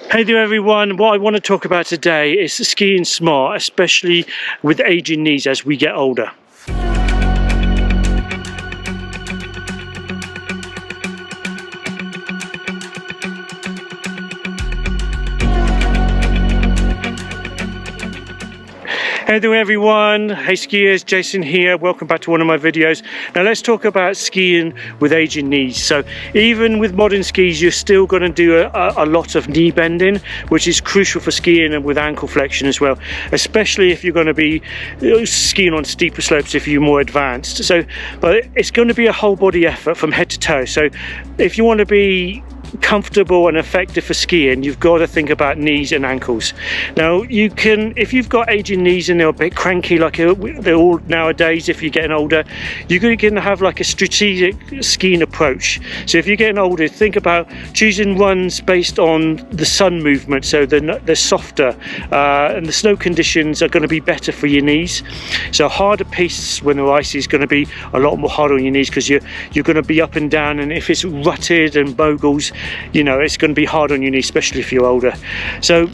Hey there everyone, what I want to talk about today is skiing smart, especially with aging knees as we get older. Hey there everyone, hey skiers, Jason here, welcome back to one of my videos. Now let's talk about skiing with aging knees. So even with modern skis, you're still going to do a lot of knee bending, which is crucial for skiing and with ankle flexion as well, especially if you're going to be skiing on steeper slopes if you're more advanced. So, but it's going to be a whole body effort from head to toe. So if you want to be comfortable and effective for skiing, you've got to think about knees and ankles. Now you can, if you've got aging knees and they're a bit cranky like they're all nowadays, if you're getting older, you can have like a strategic skiing approach. So if you're getting older, think about choosing runs based on the sun movement, so they're softer and the snow conditions are going to be better for your knees. So harder pistes when they're icy is going to be a lot more hard on your knees, because you're going to be up and down, and if it's rutted and boggles, you know, it's going to be hard on your knees, especially if you're older. So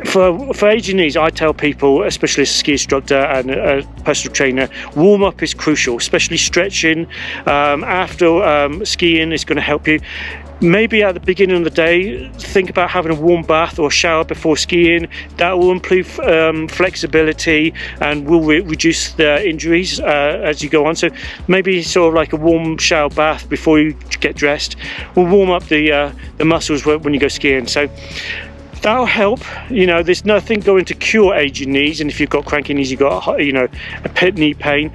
for aging knees, I tell people, especially as a ski instructor and a personal trainer, warm up is crucial, especially stretching after skiing is going to help you. Maybe at the beginning of the day, think about having a warm bath or shower before skiing. That will improve flexibility and will reduce the injuries as you go on. So maybe sort of like a warm shower bath before you get dressed will warm up the muscles when you go skiing. So that'll help. You know, there's nothing going to cure aging knees, and if you've got cranky knees, you've got, you know, a pit knee pain.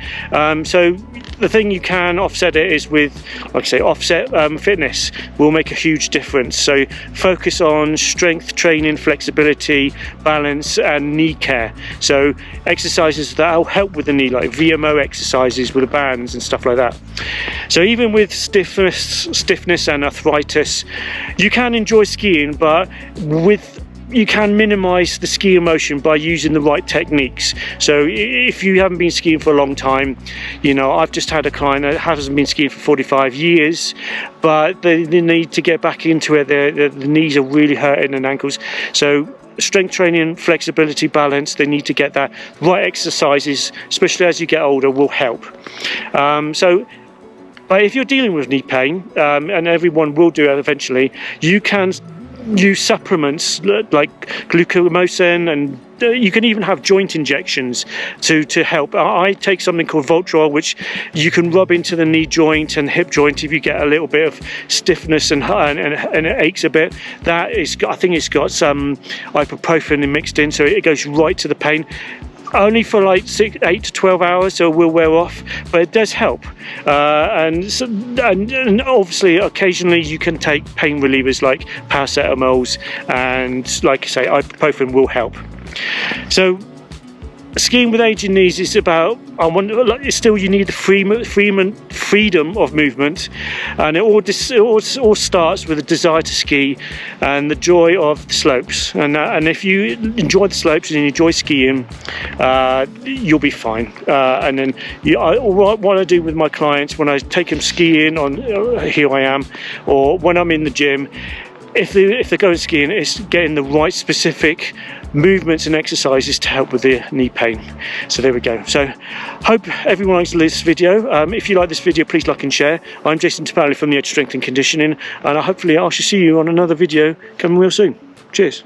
So the thing you can offset it is with, like I say, offset fitness will make a huge difference. So focus on strength training, flexibility, balance, and knee care. So exercises that'll help with the knee, like VMO exercises with the bands and stuff like that. So even with stiffness and arthritis, you can enjoy skiing, but you can minimize the ski emotion by using the right techniques. So if you haven't been skiing for a long time, you know, I've just had a client that hasn't been skiing for 45 years, but they need to get back into it. The knees are really hurting and ankles. So strength training, flexibility, balance, they need to get that right. Exercises, especially as you get older, will help. But if you're dealing with knee pain, and everyone will do it eventually, you can use supplements like glucosamine, and you can even have joint injections to help. I take something called Voltrol, which you can rub into the knee joint and hip joint if you get a little bit of stiffness and it aches a bit. That is, I think it's got some ibuprofen mixed in, so it goes right to the pain. Only for like 8 to 12 hours, so it will wear off, but it does help. And obviously occasionally you can take pain relievers like paracetamols, and like I say, ibuprofen will help. So skiing with aging knees is about, still you need the freedom of movement, and it all starts with a desire to ski and the joy of the slopes. And if you enjoy the slopes and you enjoy skiing, you'll be fine. And then what I do with my clients when I take them skiing on Here I Am, or when I'm in the gym, if they're going skiing, it's getting the right specific movements and exercises to help with the knee pain. So there we go. So hope everyone likes this video. If you like this video, please like and share. I'm Jason from the Edge Strength and Conditioning, and hopefully I shall see you on another video coming real soon. Cheers.